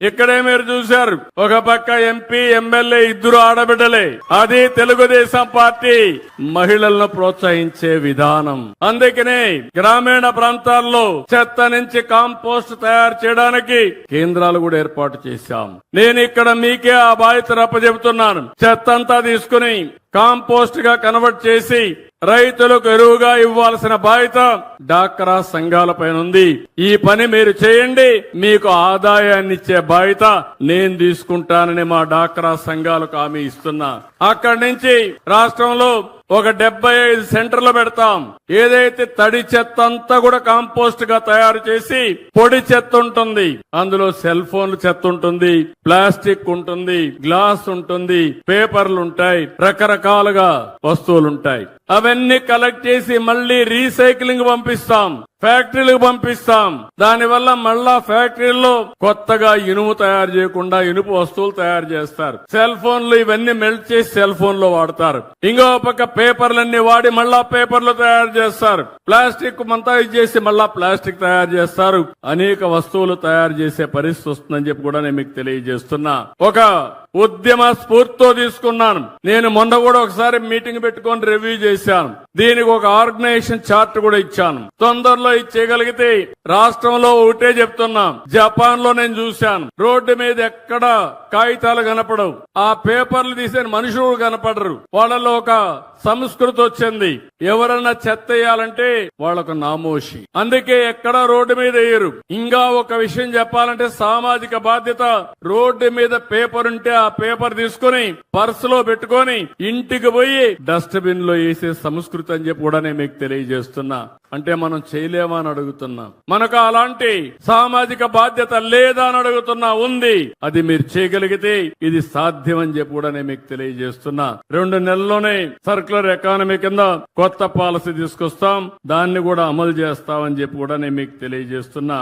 ఇక్కడే మీరు చూశారు, ఒక పక్క ఎంపీ ఎమ్మెల్యే ఇద్దరు ఆడబిడ్డలే. అది తెలుగుదేశం పార్టీ మహిళలను ప్రోత్సహించే విధానం. అందుకనే గ్రామీణ ప్రాంతాల్లో చెత్త నుంచి కాంపోస్ట్ తయారు చేయడానికి కేంద్రాలు కూడా ఏర్పాటు చేశాం. నేను ఇక్కడ మీకే ఆ బాధ్యత అప్పచెబుతున్నాను. చెత్త అంతా తీసుకుని కాంపోస్ట్ గా కన్వర్ట్ చేసి రైతులకు ఎరువుగా ఇవ్వాల్సిన బాధ్యత డాక్రా సంఘాలపైన ఉంది. ఈ పని మీరు చేయండి, మీకు ఆదాయాన్ని ఇచ్చే బాధ్యత నేను తీసుకుంటానని మా డాక్రా సంఘాలకు హామీ ఇస్తున్నా. అక్కడి నుంచి రాష్ట్రంలో ఒక 75 సెంటర్లు పెడతాం. ఏదైతే తడి చెత్త అంతా కూడా కాంపోస్ట్ గా తయారు చేసి పొడి చెత్త ఉంటుంది, అందులో సెల్ ఫోన్లు చెత్త ఉంటుంది, ప్లాస్టిక్ ఉంటుంది, గ్లాస్ ఉంటుంది, పేపర్లు ఉంటాయి, రకరకాలుగా వస్తువులుంటాయి. అవన్నీ కలెక్ట్ చేసి మళ్లీ రీసైక్లింగ్ పంపిస్తాం, ఫ్యాక్టరీలకు పంపిస్తాం. దానివల్ల మళ్ళా ఫ్యాక్టరీల్లో కొత్తగా ఇనుము తయారు చేయకుండా ఇనుపు వస్తువులు తయారు చేస్తారు. సెల్ ఫోన్లు ఇవన్నీ మెల్ట్ చేసి సెల్ ఫోన్ లో వాడతారు. ఇంకో పక్క పేపర్లన్నీ వాడి మళ్ళా పేపర్లు తయారు చేస్తారు. ప్లాస్టిక్ అంతా ఇచ్చేసి మళ్ళా ప్లాస్టిక్ తయారు చేస్తారు. అనేక వస్తువులు తయారు చేసే పరిస్థితి వస్తుందని చెప్పి కూడా నేను మీకు తెలియజేస్తున్నా. ఒక ఉద్యమ స్ఫూర్తితో తీసుకున్నాను. నేను మొన్న కూడా ఒకసారి మీటింగ్ పెట్టుకొని రివ్యూ చేశాను. దీనికి ఒక ఆర్గనైజేషన్ చార్ట్ కూడా ఇచ్చాను. తొందరలో ఇచ్చేయగలిగితే రాష్ట్రంలో ఒకటే చెప్తున్నాం. జపాన్ లో నేను చూశాను, రోడ్డు మీద ఎక్కడ కాగితాలు కనపడవు, ఆ పేపర్లు తీసే మనుషులు కనపడరు. వాళ్ళలో ఒక సంస్కృతి వచ్చింది. ఎవరన్నా చెత్త వేయాలంటే వాళ్ళకు నామోషి, అందుకే ఎక్కడా రోడ్డు మీద వేయరు. ఇంకా ఒక విషయం చెప్పాలంటే సామాజిక బాధ్యత. రోడ్డు మీద పేపర్ ఉంటే ఆ పేపర్ తీసుకుని పర్సులో పెట్టుకొని ఇంటికి పోయి డస్ట్బిన్ లో వేసే సంస్కృతి అని చెప్పి కూడా నేను మీకు తెలియజేస్తున్నా. అంటే మనం చేయలేమా అని అడుగుతున్నా. మనకు అలాంటి సామాజిక బాధ్యత లేదా అని అడుగుతున్నా. ఉంది, అది మీరు చేయగలిగితే ఇది సాధ్యం అని చెప్పి కూడా నేను మీకు తెలియజేస్తున్నా. 2 నెలల్లోనే సర్క్యులర్ ఎకానమీ కింద కొత్త పాలసీ తీసుకొస్తాం, దాన్ని కూడా అమలు చేస్తామని చెప్పి కూడా నేను మీకు తెలియజేస్తున్నా.